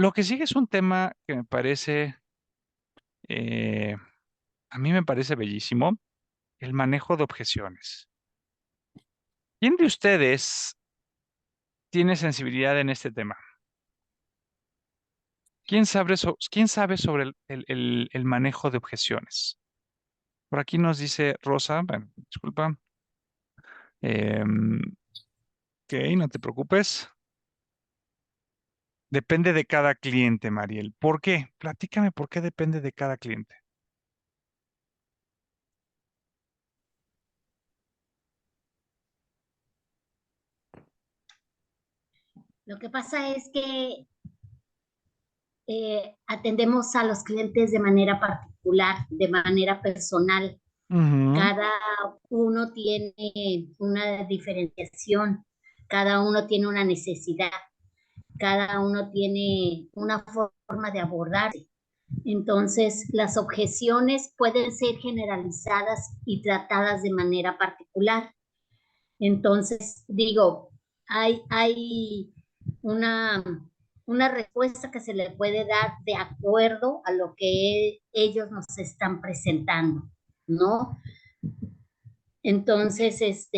Lo que sigue es un tema que me parece, eh, a mí me parece bellísimo, el manejo de objeciones. ¿Quién de ustedes tiene sensibilidad en este tema? ¿Quién sabe sobre el manejo de objeciones? Por aquí nos dice Rosa, bueno, disculpa, ok, no te preocupes. Depende de cada cliente, Mariel. ¿Por qué? Platícame por qué depende de cada cliente. Lo que pasa es que atendemos a los clientes de manera particular, de manera personal. Ujú, Cada uno tiene una diferenciación, cada uno tiene una necesidad, cada uno tiene una forma de abordarse. Entonces, las objeciones pueden ser generalizadas y tratadas de manera particular. Entonces, digo, hay una, una respuesta que se le puede dar de acuerdo a lo que ellos nos están presentando, ¿no? Entonces,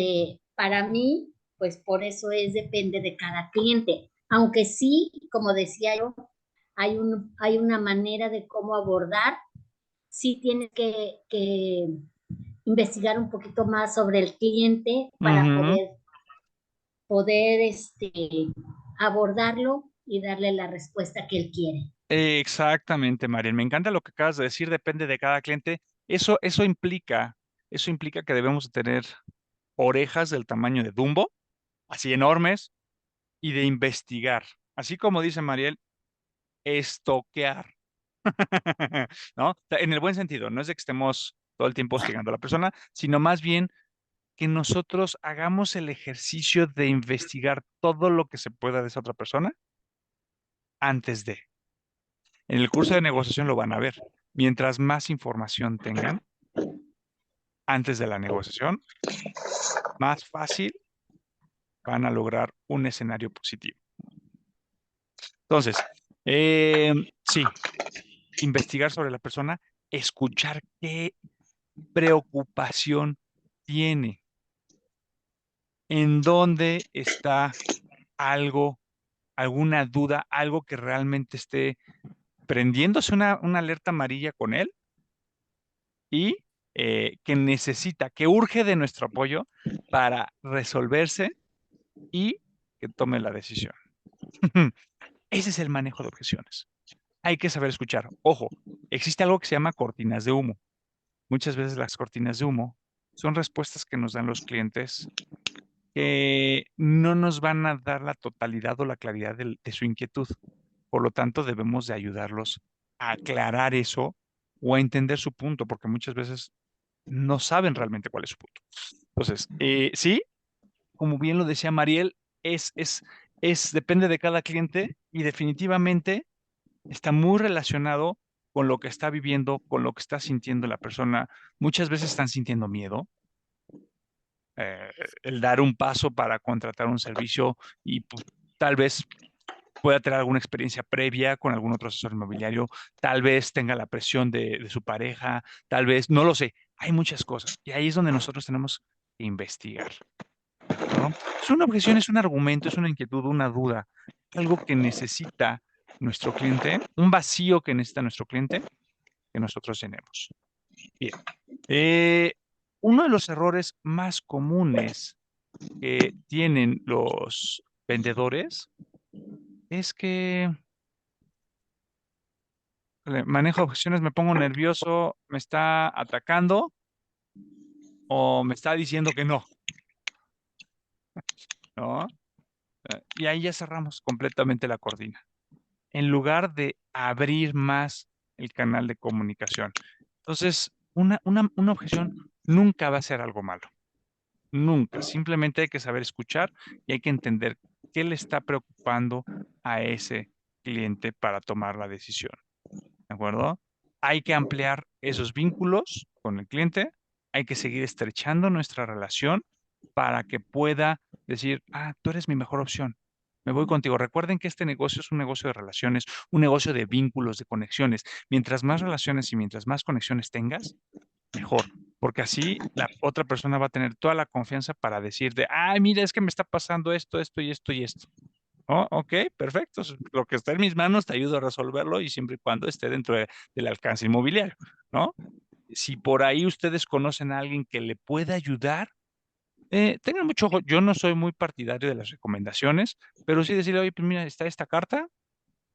para mí, pues por eso depende de cada cliente. Aunque sí, como decía yo, hay una manera de cómo abordar, sí tienes que investigar un poquito más sobre el cliente para ujú. poder abordarlo y darle la respuesta que él quiere. Exactamente, Mariel. Me encanta lo que acabas de decir, depende de cada cliente. Eso implica que debemos de tener orejas del tamaño de Dumbo, así enormes, y de investigar. Así como dice Mariel, estoquear. ¿No? O sea, en el buen sentido, no es de que estemos todo el tiempo hostigando a la persona, sino más bien que nosotros hagamos el ejercicio de investigar todo lo que se pueda de esa otra persona antes de. En el curso de negociación lo van a ver. Mientras más información tengan antes de la negociación, más fácil van a lograr un escenario positivo. Entonces, sí, investigar sobre la persona, escuchar qué preocupación tiene, en dónde está algo, alguna duda, algo que realmente esté prendiéndose una alerta amarilla con él y que necesita, que urge de nuestro apoyo para resolverse y que tome la decisión. Ese es el manejo de objeciones. Hay que saber escuchar. Ojo, existe algo que se llama cortinas de humo. Muchas veces las cortinas de humo son respuestas que nos dan los clientes que no nos van a dar la totalidad o la claridad de su inquietud. Por lo tanto, debemos de ayudarlos a aclarar eso o a entender su punto, porque muchas veces no saben realmente cuál es su punto. Entonces, sí, como bien lo decía Mariel, depende de cada cliente y definitivamente está muy relacionado con lo que está viviendo, con lo que está sintiendo la persona. Muchas veces están sintiendo miedo, eh, el dar un paso para contratar un servicio y pues, tal vez pueda tener alguna experiencia previa con algún otro asesor inmobiliario, tal vez tenga la presión de su pareja, tal vez, no lo sé, hay muchas cosas y ahí es donde nosotros tenemos que investigar, ¿de acuerdo? Es una objeción, es un argumento, es una inquietud, una duda, algo que necesita nuestro cliente, un vacío que necesita nuestro cliente, que nosotros llenemos. Bien, eh, uno de los errores más comunes que tienen los vendedores es que manejo objeciones, me pongo nervioso, me está atacando o me está diciendo que no, ¿no? Y ahí ya cerramos completamente la cortina. En lugar de abrir más el canal de comunicación. Entonces, una objeción nunca va a ser algo malo, nunca. Simplemente hay que saber escuchar y hay que entender qué le está preocupando a ese cliente para tomar la decisión. ¿De acuerdo? Hay que ampliar esos vínculos con el cliente, hay que seguir estrechando nuestra relación para que pueda decir, ah, tú eres mi mejor opción. Me voy contigo. Recuerden que este negocio es un negocio de relaciones, un negocio de vínculos, de conexiones. Mientras más relaciones y mientras más conexiones tengas, mejor, porque así la otra persona va a tener toda la confianza para decirte, ay, mira, es que me está pasando esto, esto y esto y esto. Oh, ok, perfecto. Lo que está en mis manos te ayudo a resolverlo y siempre y cuando esté dentro del alcance inmobiliario, ¿no? Si por ahí ustedes conocen a alguien que le pueda ayudar, tengan mucho ojo. Yo no soy muy partidario de las recomendaciones, pero sí decirle, oye, pues mira, está esta carta,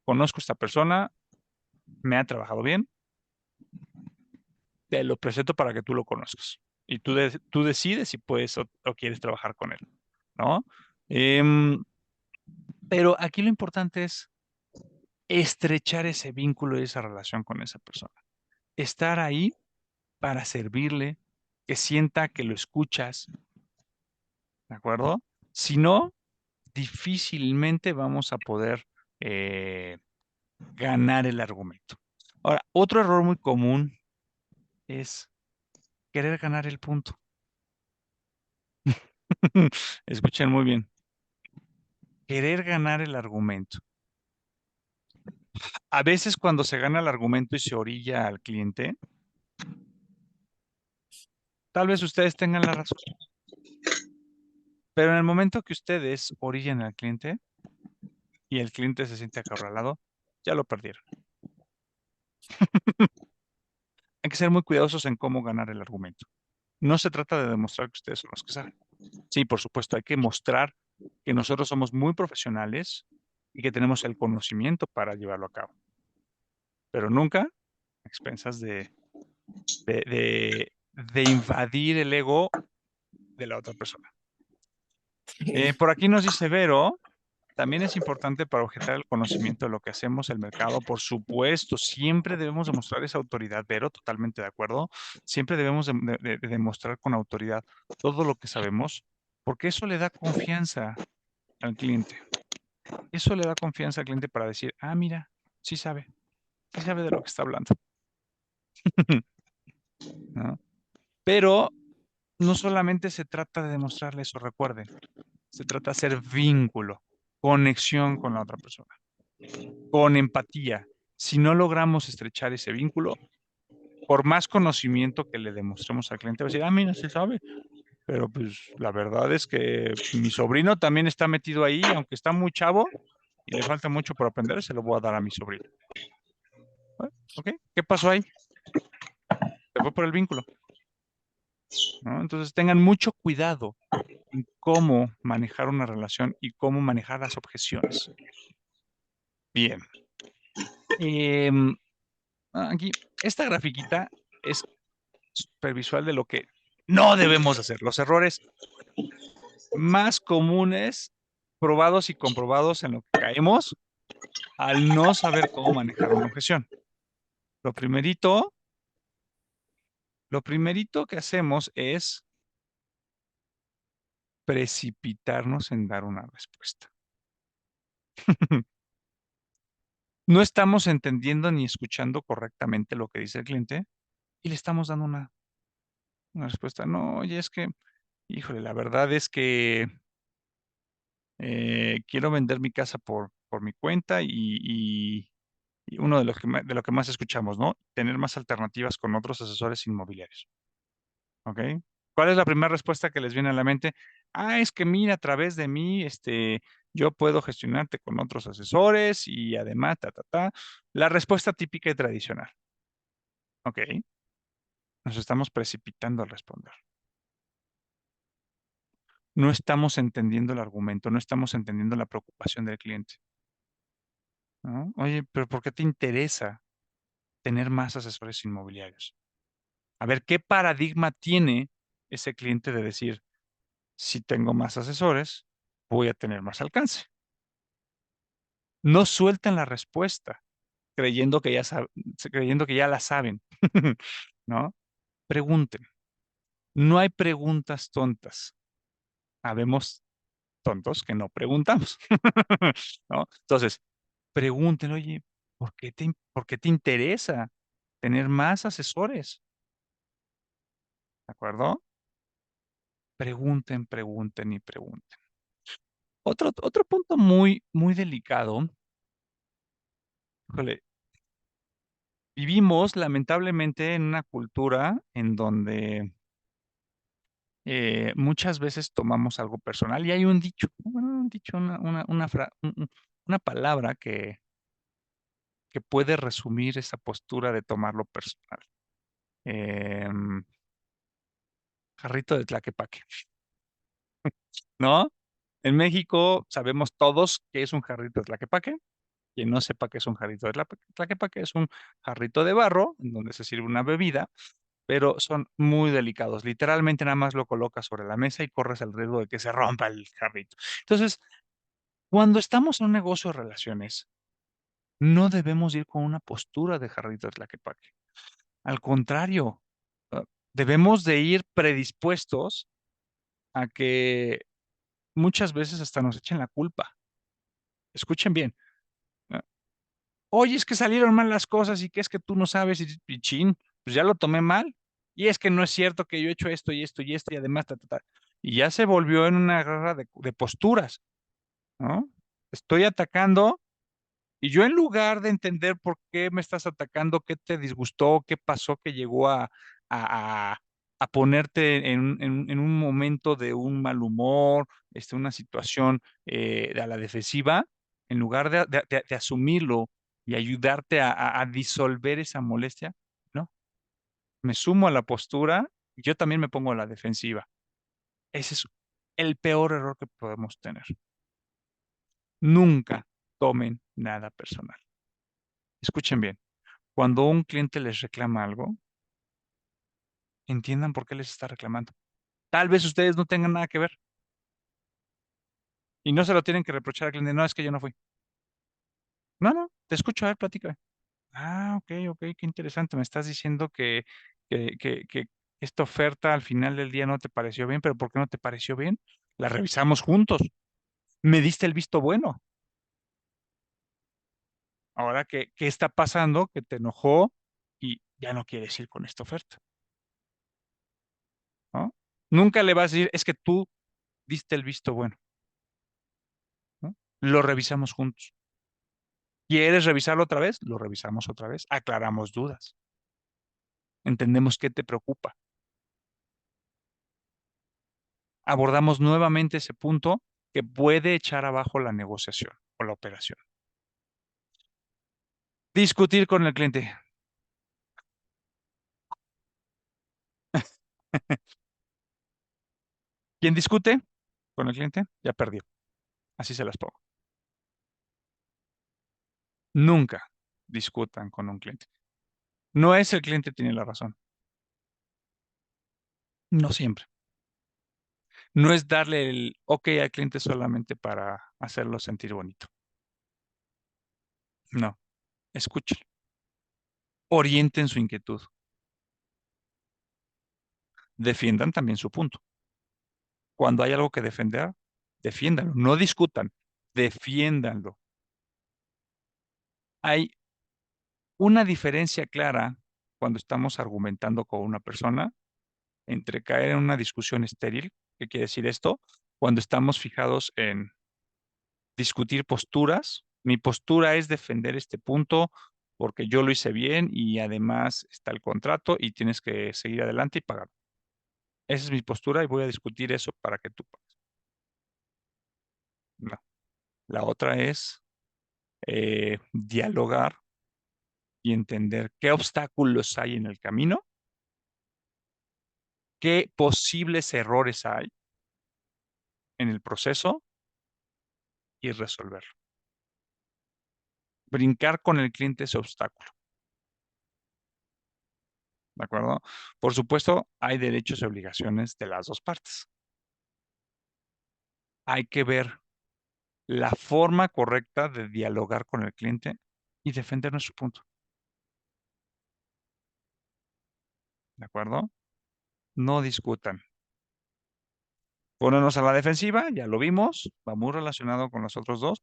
conozco a esta persona, me ha trabajado bien, te lo presento para que tú lo conozcas. Y tú decides si puedes o quieres trabajar con él, ¿no? Em, pero aquí lo importante es estrechar ese vínculo y esa relación con esa persona. Estar ahí para servirle, que sienta que lo escuchas, ¿de acuerdo? Si no, difícilmente vamos a poder eh, ganar el argumento. Ahora, otro error muy común es querer ganar el punto. Escuchen muy bien. Querer ganar el argumento. A veces cuando se gana el argumento y se orilla al cliente, tal vez ustedes tengan la razón, pero en el momento que ustedes orillan al cliente y el cliente se siente acorralado, ya lo perdieron. Hay que ser muy cuidadosos en cómo ganar el argumento. No se trata de demostrar que ustedes son los que saben. Sí, por supuesto, hay que mostrar que nosotros somos muy profesionales y que tenemos el conocimiento para llevarlo a cabo, pero nunca a expensas de invadir el ego de la otra persona. Por aquí nos dice Vero, también es importante para objetar el conocimiento de lo que hacemos, el mercado, por supuesto, siempre debemos demostrar esa autoridad, Vero, totalmente de acuerdo, siempre debemos de demostrar con autoridad todo lo que sabemos, porque eso le da confianza al cliente. Eso le da confianza al cliente para decir, ah, mira, sí sabe de lo que está hablando. ¿No? Pero no solamente se trata de demostrarle eso, recuerden, se trata de hacer vínculo, conexión con la otra persona, con empatía. Si no logramos estrechar ese vínculo, por más conocimiento que le demostremos al cliente, va a decir, ah, mira, sí sabe, pero pues la verdad es que mi sobrino también está metido ahí, aunque está muy chavo y le falta mucho por aprender, se lo voy a dar a mi sobrino. ¿Ok? ¿Qué pasó ahí? Se fue por el vínculo, ¿no? Entonces tengan mucho cuidado en cómo manejar una relación y cómo manejar las objeciones. Bien. Em, aquí, esta grafiquita es supervisual de lo que no debemos hacer. Los errores más comunes, probados y comprobados en lo que caemos al no saber cómo manejar una objeción. Lo primerito, lo primerito que hacemos es precipitarnos en dar una respuesta. No estamos entendiendo ni escuchando correctamente lo que dice el cliente y le estamos dando una respuesta. No, oye, es que, híjole, la verdad es que quiero vender mi casa por mi cuenta y uno de de lo que más escuchamos, ¿no? Tener más alternativas con otros asesores inmobiliarios. ¿Ok? ¿Cuál es la primera respuesta que les viene a la mente? Ah, es que mira, a través de mí, yo puedo gestionarte con otros asesores y además, ta, ta, ta. La respuesta típica y tradicional. ¿Ok? Nos estamos precipitando al responder. No estamos entendiendo el argumento, no estamos entendiendo la preocupación del cliente, ¿no? Oye, pero ¿por qué te interesa tener más asesores inmobiliarios? A ver, ¿qué paradigma tiene ese cliente de decir, si tengo más asesores, voy a tener más alcance? No suelten la respuesta creyendo que creyendo que ya la saben, ¿no? Pregunten. No hay preguntas tontas. Habemos tontos que no preguntamos, ¿no? Entonces, pregunten, oye, por qué te interesa tener más asesores? ¿De acuerdo? Pregunten, pregunten y pregunten. Otro punto muy, muy delicado. Híjole, vivimos lamentablemente en una cultura en donde muchas veces tomamos algo personal y hay un dicho, bueno, un dicho, una palabra que puede resumir esa postura de tomarlo personal. Em, Jarrito de Tlaquepaque, ¿no? En México sabemos todos qué es un jarrito de Tlaquepaque. Quien no sepa qué es un jarrito de Tlaquepaque es un jarrito de barro en donde se sirve una bebida, pero son muy delicados. Literalmente nada más lo colocas sobre la mesa y corres el riesgo de que se rompa el jarrito. Entonces, cuando estamos en un negocio de relaciones, no debemos ir con una postura de jarrito de Tlaquepaque. Al contrario, ah, debemos de ir predispuestos a que muchas veces hasta nos echen la culpa. Escuchen bien. ¿No? Oye, es que salieron mal las cosas y que es que tú no sabes y chin, pues ya lo tomé mal. Y es que no es cierto que yo he hecho esto y esto y esto y además, y ya se volvió en una guerra de posturas, ¿no? Estoy atacando. Y yo en lugar de entender por qué me estás atacando, qué te disgustó, qué pasó que llegó a, a- a ponerte en un momento de un mal humor, una situación a la defensiva, en lugar de asumirlo y ayudarte a disolver esa molestia, ¿no? Me sumo a la postura y yo también me pongo a la defensiva. Ese es el peor error que podemos tener. Nunca tomen nada personal. Escuchen bien. Cuando un cliente les reclama algo, entiendan por qué les está reclamando. Tal vez ustedes no tengan nada que ver y no se lo tienen que reprochar al cliente. No, es que yo no fui. No, no, te escucho, a ver, platícame. Ah, ok, ok, qué interesante. Me estás diciendo que esta oferta al final del día no te pareció bien, pero ¿por qué no te pareció bien? La revisamos juntos. Me diste el visto bueno. Ahora, ¿qué está pasando? Que te enojó y ya no quieres ir con esta oferta, ¿no? Nunca le vas a decir, es que tú diste el visto bueno, ¿no? Lo revisamos juntos. ¿Quieres revisarlo otra vez? Lo revisamos otra vez. Aclaramos dudas. Entendemos qué te preocupa. Abordamos nuevamente ese punto que puede echar abajo la negociación o la operación. Discutir con el cliente. ¿Quién discute con el cliente? Ya perdió. Así se las pongo. Nunca discutan con un cliente. No es el cliente tiene la razón. No siempre. No es darle el ok al cliente solamente para hacerlo sentir bonito. No. Escúchalo. Orienten su inquietud. Defiendan también su punto. Cuando hay algo que defender, defiéndanlo, no discutan, defiéndanlo. Hay una diferencia clara cuando estamos argumentando con una persona entre caer en una discusión estéril. ¿Qué quiere decir esto? Cuando estamos fijados en discutir posturas. Mi postura es defender este punto porque yo lo hice bien y además está el contrato y tienes que seguir adelante y pagar. Esa es mi postura y voy a discutir eso para que tú pagues. No. La otra es dialogar y entender qué obstáculos hay en el camino, qué posibles errores hay en el proceso y resolverlo. Brincar con el cliente ese obstáculo, ¿de acuerdo? Por supuesto, hay derechos y obligaciones de las dos partes. Hay que ver la forma correcta de dialogar con el cliente y defender nuestro punto, ¿de acuerdo? No discutan. Ponernos a la defensiva, ya lo vimos, va muy relacionado con los otros dos,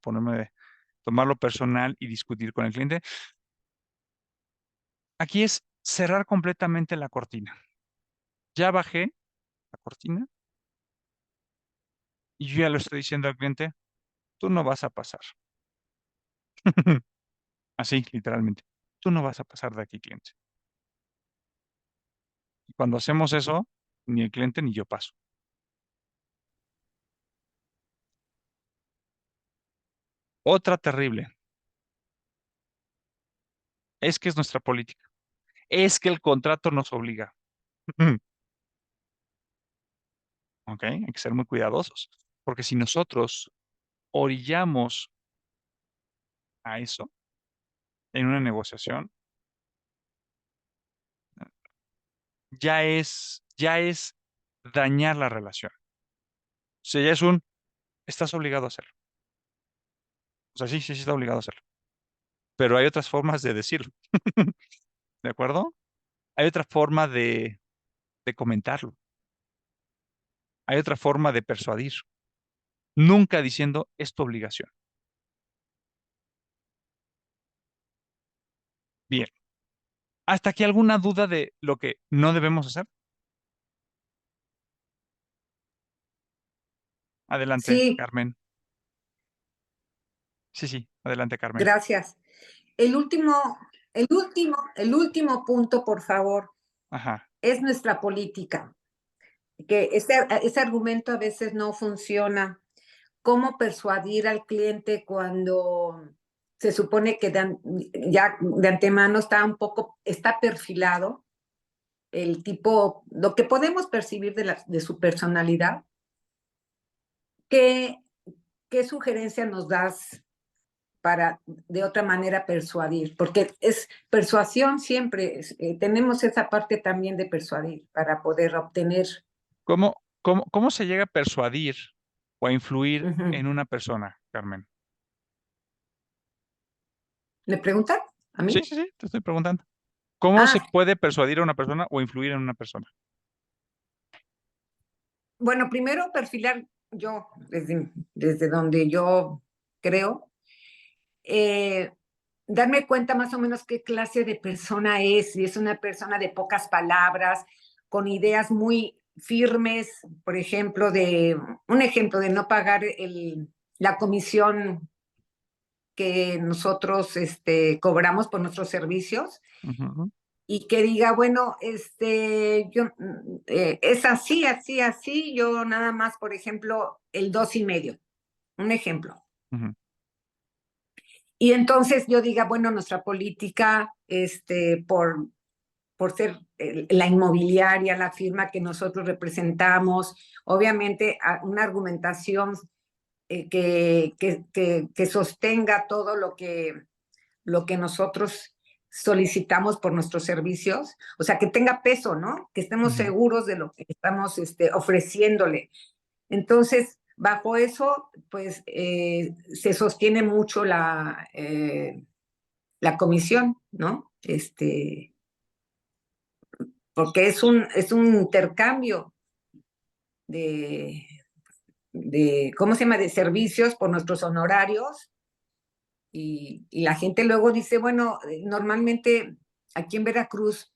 tomarlo personal y discutir con el cliente. Aquí es cerrar completamente la cortina. Ya bajé la cortina y yo ya lo estoy diciendo al cliente. tú no vas a pasar. Así, literalmente. Tú no vas a pasar de aquí, cliente. Y cuando hacemos eso, ni el cliente ni yo paso. Otra terrible. Es que es nuestra política. Es que el contrato nos obliga. ¿Ok? Hay que ser muy cuidadosos. Porque si nosotros orillamos a eso en una negociación, ya es dañar la relación. O sea, ya es estás obligado a hacerlo. O sea, sí, sí, sí está obligado a hacerlo. Pero hay otras formas de decirlo. ¿De acuerdo? Hay otra forma de comentarlo. Hay otra forma de persuadir. Nunca diciendo es tu obligación. Bien. ¿Hasta aquí alguna duda de lo que no debemos hacer? Adelante, Sí, Carmen. Sí, sí, adelante, Carmen. gracias. El último punto, por favor, Ajá. es nuestra política, que ese argumento a veces no funciona. ¿Cómo persuadir al cliente cuando se supone que ya de antemano está perfilado el tipo, lo que podemos percibir de su personalidad? ¿Qué, qué sugerencia nos das para de otra manera persuadir? Porque es persuasión siempre, tenemos esa parte también de persuadir para poder obtener. ¿Cómo se llega a persuadir o a influir Ujú. en una persona, Carmen? ¿Le preguntan a Sí, mí? sí, sí, te estoy preguntando. ¿Cómo se Ah, puede persuadir a una persona o influir en una persona? bueno, primero perfilar yo, desde donde yo creo, eh, darme cuenta más o menos qué clase de persona es, si es una persona de pocas palabras, con ideas muy firmes, por ejemplo, un ejemplo de no pagar la comisión que nosotros cobramos por nuestros servicios, Ujú, y que diga, bueno, es así, así, así, yo nada más, por ejemplo, el 2,5, un ejemplo. ujú, Y entonces yo diga, bueno, nuestra política, por ser la inmobiliaria, la firma que nosotros representamos, obviamente una argumentación que sostenga todo lo que nosotros solicitamos por nuestros servicios, o sea, que tenga peso, ¿no? Que estemos ujú. seguros de lo que estamos ofreciéndole. Entonces, bajo eso, pues se sostiene mucho la comisión, ¿no? Porque es un intercambio de, ¿cómo se llama?, de servicios por nuestros honorarios. Y la gente luego dice, bueno, normalmente aquí en Veracruz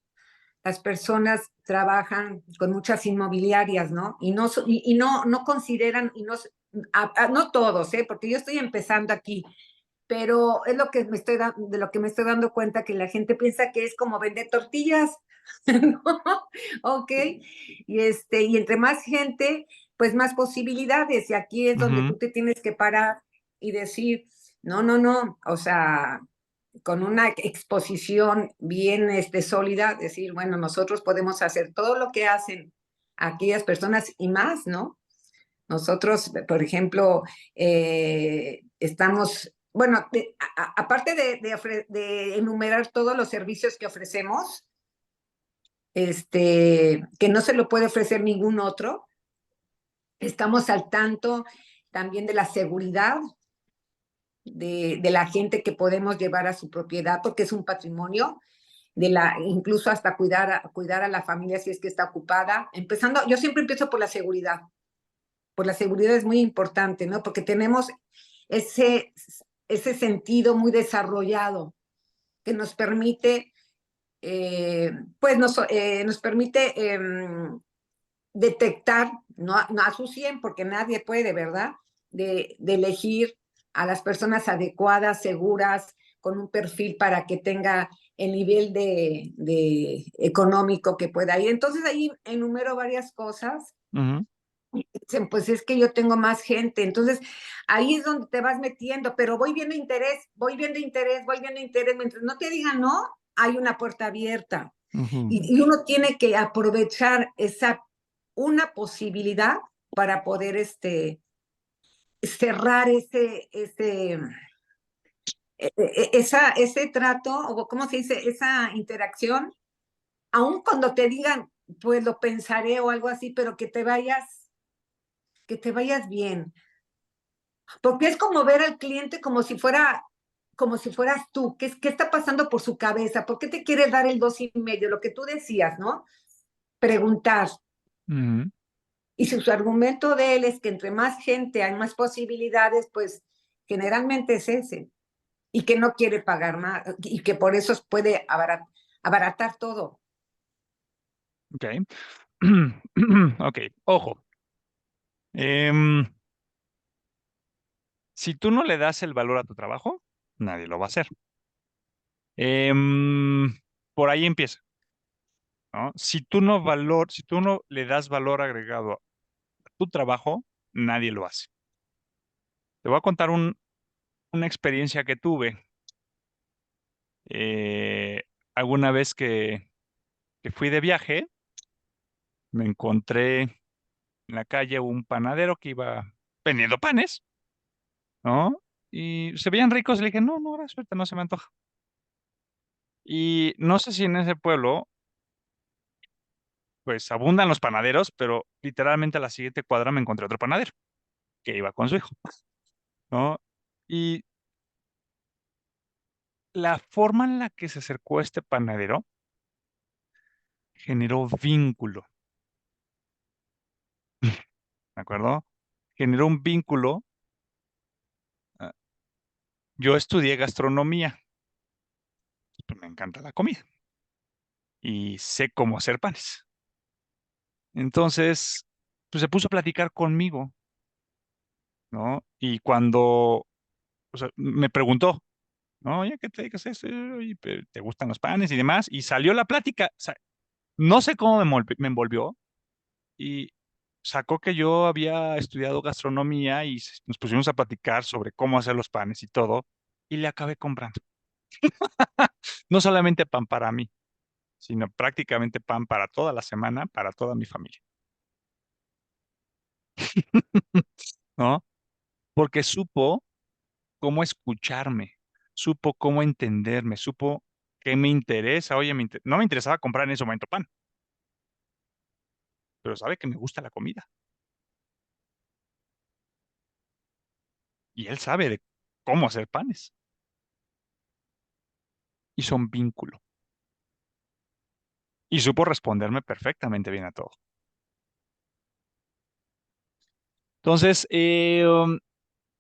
las personas trabajan con muchas inmobiliarias, ¿no? Y no consideran, no todos, ¿eh? Porque yo estoy empezando aquí, pero es de lo que me estoy dando cuenta, que la gente piensa que es como vender tortillas, ¿no? Ok, y entre más gente, pues más posibilidades, y aquí es donde Ujú, tú te tienes que parar y decir, no, no, no, o sea, con una exposición bien sólida, decir, bueno, nosotros podemos hacer todo lo que hacen aquellas personas y más, ¿no? Nosotros, por ejemplo, estamos, bueno, aparte de enumerar todos los servicios que ofrecemos, que no se lo puede ofrecer ningún otro, estamos al tanto también de la seguridad de la gente que podemos llevar a su propiedad, porque es un patrimonio, incluso hasta cuidar a la familia si es que está ocupada. Yo siempre empiezo por la seguridad. Por la seguridad es muy importante, ¿no? Porque tenemos ese, ese sentido muy desarrollado que nos permite, nos permite detectar, no a su 100, porque nadie puede, ¿verdad? De elegir a las personas adecuadas, seguras, con un perfil para que tenga el nivel de económico que pueda ir. Entonces ahí enumero varias cosas. Ujú. Dicen, pues es que yo tengo más gente. Entonces ahí es donde te vas metiendo, pero voy viendo interés, voy viendo interés, voy viendo interés. Mientras no te digan no, hay una puerta abierta. Ujú. Y uno tiene que aprovechar una posibilidad para poder cerrar ese trato, o cómo se dice, esa interacción, aun cuando te digan, pues lo pensaré o algo así, pero que te vayas bien. Porque es como ver al cliente como si fueras tú. ¿Qué está pasando por su cabeza? ¿Por qué te quiere dar el 2,5? Lo que tú decías, ¿no? Preguntar. Ujú. Y si su argumento de él es que entre más gente hay más posibilidades, pues generalmente es ese. Y que no quiere pagar más, y que por eso puede abaratar todo. Ok. Ok, ojo. Em, si tú no le das el valor a tu trabajo, nadie lo va a hacer. Por ahí empieza, ¿no? Si tú no le das valor agregado a tu trabajo, nadie lo hace. Te voy a contar una experiencia que tuve eh, alguna vez que fui de viaje, me encontré en la calle un panadero que iba vendiendo panes, ¿no? Y se veían ricos, le dije, no, no, gracias, ahorita no se me antoja. Y no sé si en ese pueblo, pues abundan los panaderos, pero literalmente a la siguiente cuadra me encontré otro panadero que iba con su hijo, ¿no? Y la forma en la que se acercó este panadero generó vínculo, ¿de acuerdo? Generó un vínculo. ah, Yo estudié gastronomía, pues me encanta la comida y sé cómo hacer panes. Entonces, pues se puso a platicar conmigo, ¿no? Y cuando, o sea, me preguntó, ¿no? Oye, ¿qué te dedicas a eso? Oye, ¿te gustan los panes y demás? Y salió la plática. O sea, no sé cómo me envolvió y sacó que yo había estudiado gastronomía y nos pusimos a platicar sobre cómo hacer los panes y todo, y le acabé comprando. No solamente pan para mí, sino prácticamente pan para toda la semana, para toda mi familia, ¿no? Porque supo cómo escucharme, supo cómo entenderme, supo qué me interesa. Oye, no me interesaba comprar en ese momento pan, pero sabe que me gusta la comida y él sabe de cómo hacer panes y son vínculo. Y supo responderme perfectamente bien a todo. Entonces,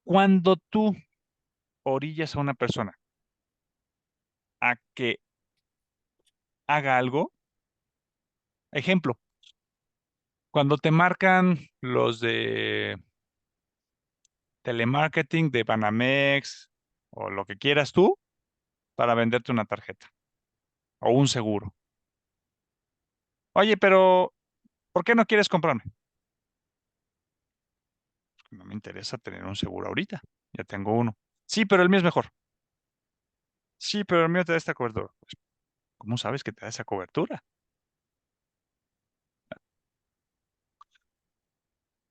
cuando tú orillas a una persona a que haga algo, ejemplo, cuando te marcan los de telemarketing de Banamex o lo que quieras tú para venderte una tarjeta o un seguro. Oye, pero ¿por qué no quieres comprarme? No me interesa tener un seguro ahorita. Ya tengo uno. Sí, pero el mío es mejor. Sí, pero el mío te da esta cobertura. Pues, ¿cómo sabes que te da esa cobertura?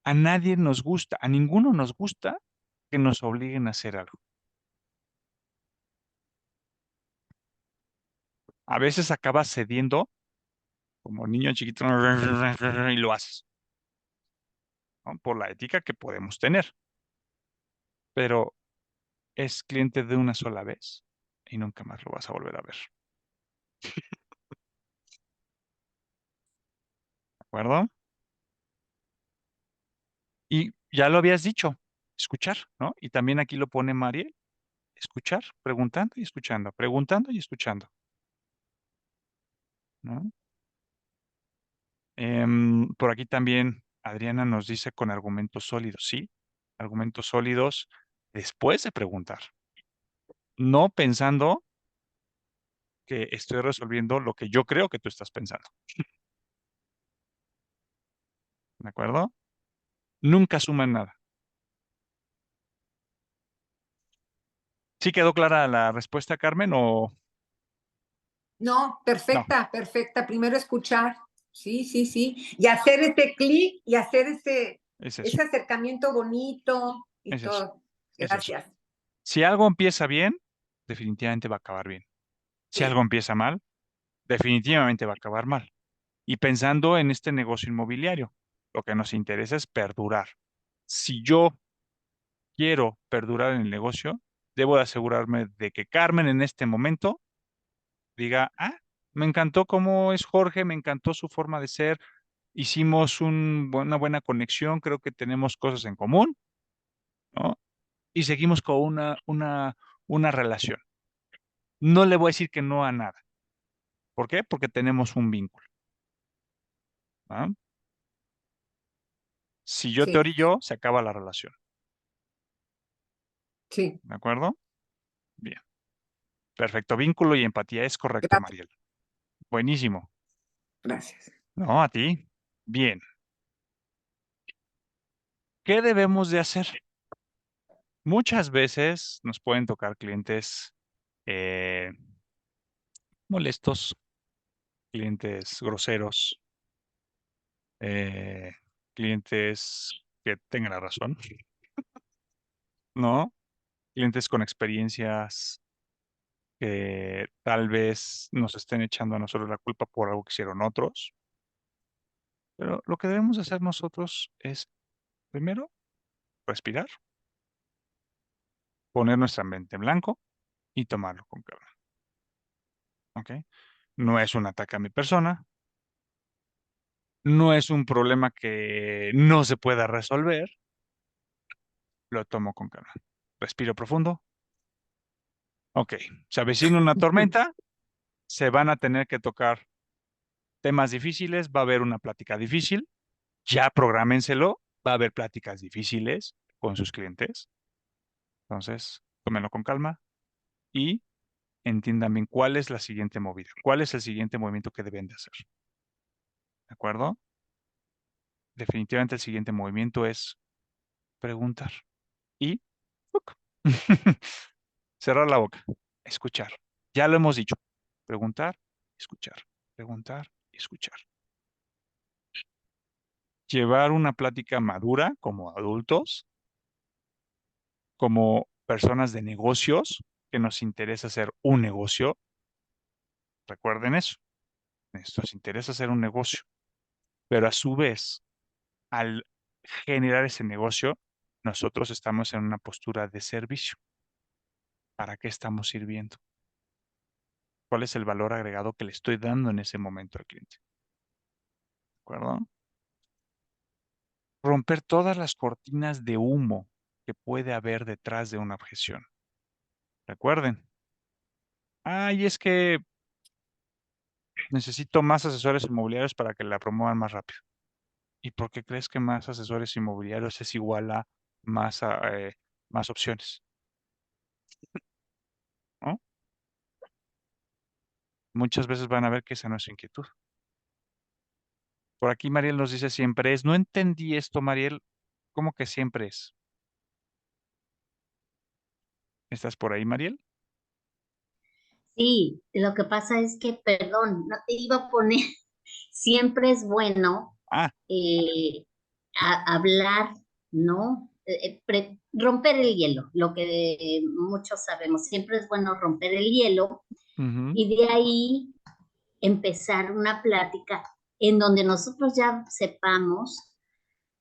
A nadie nos gusta, a ninguno nos gusta que nos obliguen a hacer algo. A veces acabas cediendo como niño chiquito y lo haces, ¿no? Por la ética que podemos tener. Pero es cliente de una sola vez y nunca más lo vas a volver a ver. ¿De acuerdo? Y ya lo habías dicho, escuchar, ¿no? Y también aquí lo pone Mariel, escuchar, preguntando y escuchando, ¿no? Por aquí también Adriana nos dice con argumentos sólidos, sí, argumentos sólidos. después de preguntar, no pensando que estoy resolviendo lo que yo creo que tú estás pensando. ¿De acuerdo? Nunca suman nada. ¿Sí quedó clara la respuesta, Carmen, o No, no? perfecta, perfecta. Primero escuchar, sí, sí, sí. Y hacer ese clic y hacer Es eso, ese acercamiento bonito y es eso, todo. es eso. Gracias. Si algo empieza bien, definitivamente va a acabar bien. Si algo Sí, empieza mal, definitivamente va a acabar mal. Y pensando en este negocio inmobiliario, lo que nos interesa es perdurar. Si yo quiero perdurar en el negocio, debo de asegurarme de que Carmen en este momento diga, me encantó cómo es Jorge, me encantó su forma de ser, hicimos una buena conexión, creo que tenemos cosas en común, ¿no? Y seguimos con una relación. No le voy a decir que no a nada. ¿Por qué? Porque tenemos un vínculo, ¿no? Si yo te sí, orillo, se acaba la relación. sí. ¿De acuerdo? Bien. Perfecto. Vínculo y empatía. Es correcto, Gracias, Mariel. Buenísimo. gracias. No, a ti. Bien. ¿Qué debemos de hacer? Muchas veces nos pueden tocar clientes eh, molestos, clientes groseros, eh, clientes que tengan la razón, ¿no? Clientes con experiencias que tal vez nos estén echando a nosotros la culpa por algo que hicieron otros. Pero lo que debemos hacer nosotros es, primero, respirar, poner nuestra mente en blanco y tomarlo con calma. ¿Ok? No es un ataque a mi persona, no es un problema que no se pueda resolver, lo tomo con calma. Respiro profundo. Ok, se avecina una tormenta, se van a tener que tocar temas difíciles, va a haber una plática difícil, ya prográmenselo, va a haber pláticas difíciles con sus clientes. Entonces, tómenlo con calma y entiendan bien cuál es la siguiente movida, cuál es el siguiente movimiento que deben de hacer. ¿De acuerdo? Definitivamente el siguiente movimiento es preguntar y ¡uc! Cerrar la boca, escuchar. Ya lo hemos dicho. Preguntar, escuchar. Preguntar y escuchar. Llevar una plática madura como adultos, como personas de negocios, que nos interesa hacer un negocio. Recuerden eso. Nos interesa hacer un negocio. Pero a su vez, al generar ese negocio, nosotros estamos en una postura de servicio. ¿Para qué estamos sirviendo? ¿Cuál es el valor agregado que le estoy dando en ese momento al cliente? ¿De acuerdo? Romper todas las cortinas de humo que puede haber detrás de una objeción. Recuerden, ay, es que necesito más asesores inmobiliarios para que la promuevan más rápido. ¿Y por qué crees que más asesores inmobiliarios es igual a más, más opciones? ¿No? Muchas veces van a ver que esa no es su inquietud. Por aquí Mariel nos dice siempre es. No entendí esto, Mariel. ¿Cómo que siempre es? ¿Estás por ahí, Mariel? Sí, lo que pasa es que, perdón, no te iba a poner, siempre es bueno Ah, eh, hablar, ¿no? Romper el hielo, lo que muchos sabemos, siempre es bueno romper el hielo ujú, y de ahí empezar una plática en donde nosotros ya sepamos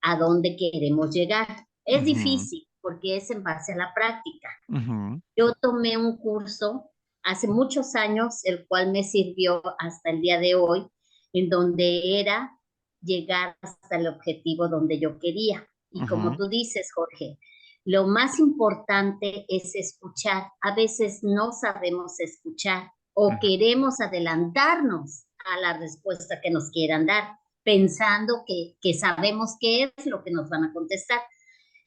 a dónde queremos llegar. Es ujú, difícil porque es en base a la práctica. ujú, Yo tomé un curso hace muchos años, el cual me sirvió hasta el día de hoy, en donde era llegar hasta el objetivo donde yo quería. Y como ujú, tú dices, Jorge, lo más importante es escuchar. A veces no sabemos escuchar o ujú, queremos adelantarnos a la respuesta que nos quieran dar, pensando que sabemos qué es lo que nos van a contestar.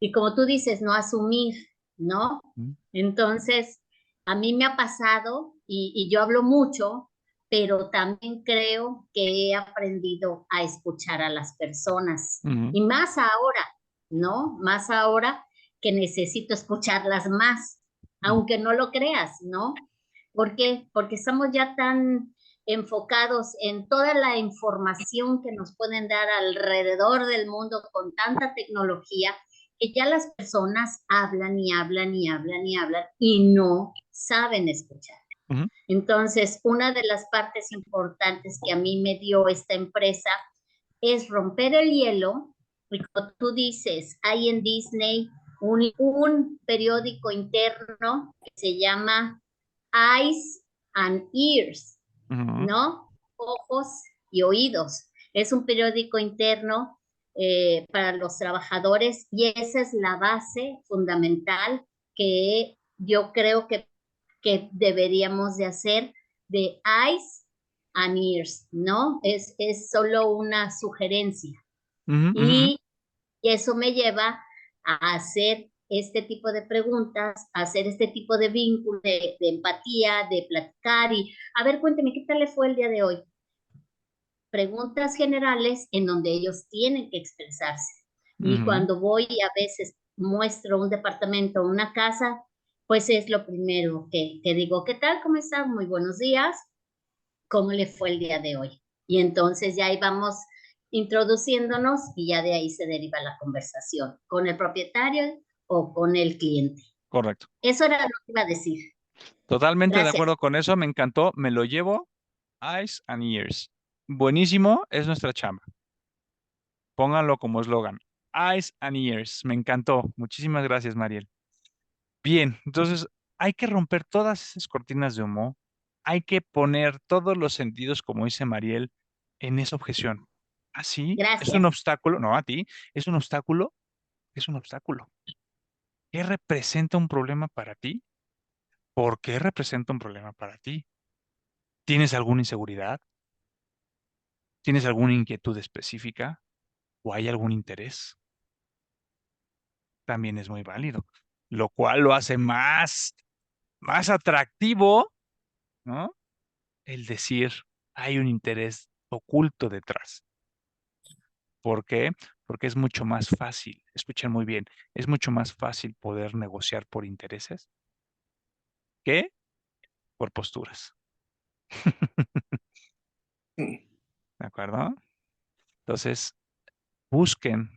Y como tú dices, no asumir, ¿no? Mm, Entonces, a mí me ha pasado y yo hablo mucho, pero también creo que he aprendido a escuchar a las personas. ujú, Y más ahora, ¿no? Más ahora que necesito escucharlas más, ujú, aunque no lo creas, ¿no? ¿Por qué? Porque estamos ya tan enfocados en toda la información que nos pueden dar alrededor del mundo con tanta tecnología que ya las personas hablan y hablan y hablan y hablan y no saben escuchar. ujú, Entonces, una de las partes importantes que a mí me dio esta empresa es romper el hielo. Y como tú dices, hay en Disney un periódico interno que se llama Eyes and Ears, ujú, ¿no? Ojos y oídos. Es un periódico interno para los trabajadores y esa es la base fundamental que yo creo que deberíamos de hacer de eyes and ears, ¿no? Es solo una sugerencia. ujú, ujú. Y eso me lleva a hacer este tipo de preguntas, a hacer este tipo de vínculo, de empatía, de platicar y, a ver, cuénteme, ¿qué tal le fue el día de hoy? Preguntas generales en donde ellos tienen que expresarse. Y Ujú, cuando voy y a veces muestro un departamento, una casa, pues es lo primero que digo, ¿qué tal? ¿Cómo están? Muy buenos días. ¿Cómo le fue el día de hoy? Y entonces ya ahí vamos introduciéndonos y ya de ahí se deriva la conversación con el propietario o con el cliente. correcto. Eso era lo que iba a decir. Totalmente de Gracias. acuerdo con eso, me encantó, me lo llevo. Eyes and ears. Buenísimo, es nuestra chamba. Pónganlo como eslogan. Eyes and ears. Me encantó. Muchísimas gracias, Mariel. Bien, entonces hay que romper todas esas cortinas de humo. Hay que poner todos los sentidos, como dice Mariel, en esa objeción. Así es un Gracias. obstáculo, no a ti, es un obstáculo, es un obstáculo. ¿Qué representa un problema para ti? ¿Por qué representa un problema para ti? ¿Tienes alguna inseguridad? ¿Tienes alguna inquietud específica? ¿O hay algún interés? También es muy válido, lo cual lo hace más atractivo, ¿no? El decir, hay un interés oculto detrás. ¿Por qué? Porque es mucho más fácil, escuchen muy bien, es mucho más fácil poder negociar por intereses que por posturas. Sí. ¿De acuerdo? Entonces, busquen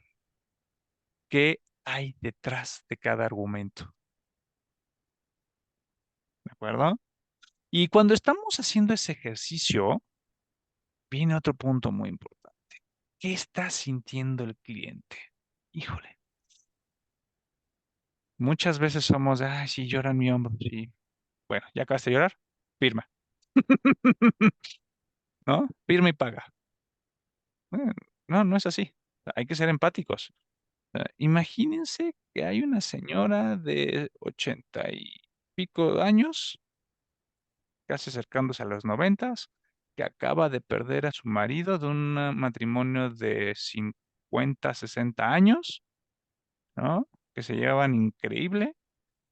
qué hay detrás de cada argumento. ¿De acuerdo? Y cuando estamos haciendo ese ejercicio, viene otro punto muy importante. ¿Qué está sintiendo el cliente? Híjole, muchas veces somos, ay, sí, llora en mi hombro, sí. Bueno, ¿ya acabaste de llorar? Firma. ¿No? Firma y paga. No, no es así. Hay que ser empáticos. Imagínense que hay una señora de 80 y pico años, casi acercándose a los 90, que acaba de perder a su marido de un matrimonio de 50, 60 años, ¿no? Que se llevan increíble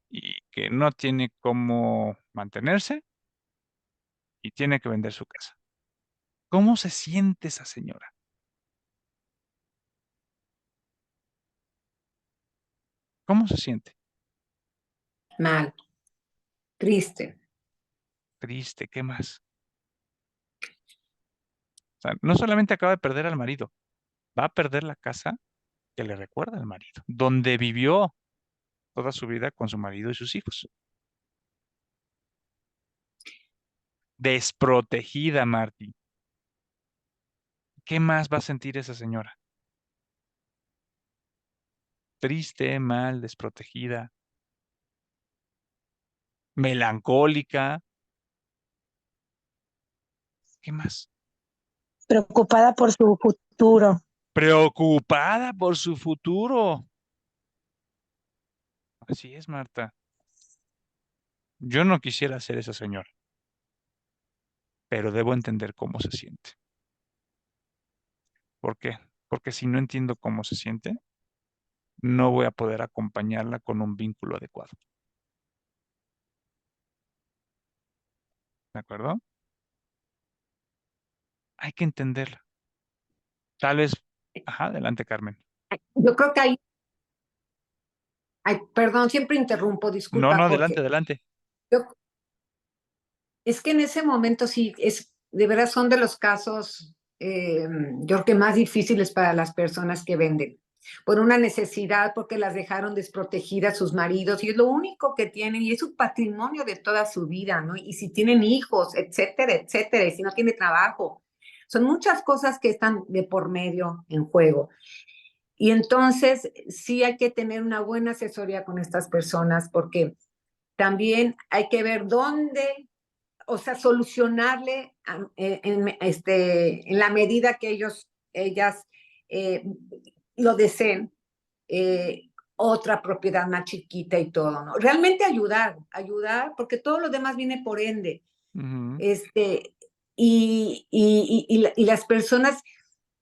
y que no tiene cómo mantenerse y tiene que vender su casa. ¿Cómo se siente esa señora? ¿Cómo se siente? Mal, triste. Triste, ¿qué más? O sea, no solamente acaba de perder al marido, va a perder la casa que le recuerda al marido, donde vivió toda su vida con su marido y sus hijos. Desprotegida, Marty. ¿Qué más va a sentir esa señora? Triste, mal, desprotegida, melancólica. ¿Qué más? Preocupada por su futuro. Preocupada por su futuro. Así es, Marta. Yo no quisiera ser esa señora, pero debo entender cómo se siente. ¿Por qué? Porque si no entiendo cómo se siente, no voy a poder acompañarla con un vínculo adecuado. ¿De acuerdo? Hay que entenderla. Tal vez, ajá, adelante, Carmen. Yo creo que perdón, siempre interrumpo, No, no, disculpa, adelante, porque adelante. yo, es que en ese momento sí, de verdad son de los casos, yo creo que más difíciles para las personas que venden, por una necesidad, porque las dejaron desprotegidas sus maridos, y es lo único que tienen, y es su patrimonio de toda su vida, ¿no? Y si tienen hijos, etcétera, etcétera, y si no tiene trabajo, son muchas cosas que están de por medio en juego. Y entonces sí hay que tener una buena asesoría con estas personas, porque también hay que ver dónde, o sea, solucionarle en la medida que ellas eh, lo deseen, otra propiedad más chiquita y todo, ¿no? Realmente ayudar, porque todo lo demás viene por ende. Ujú, Y las personas,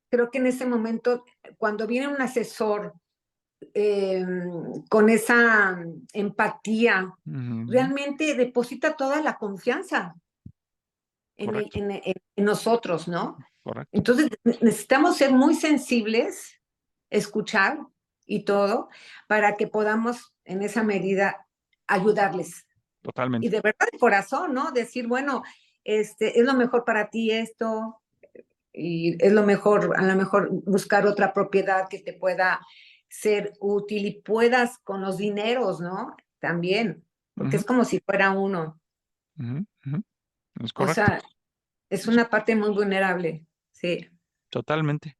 creo que en ese momento, cuando viene un asesor eh, con esa empatía, ujú. realmente deposita toda la confianza Correcto, en nosotros, ¿no? correcto. Entonces necesitamos ser muy sensibles, escuchar y todo, para que podamos en esa medida ayudarles. Y Totalmente. de verdad de corazón, ¿no? Decir, bueno, es lo mejor para ti esto, y es lo mejor, a lo mejor buscar otra propiedad que te pueda ser útil y puedas con los dineros, ¿no? También, porque Ujú, es como si fuera uno. ujú, ujú. Es O correcto. sea, es Es una parte muy vulnerable, sí. totalmente,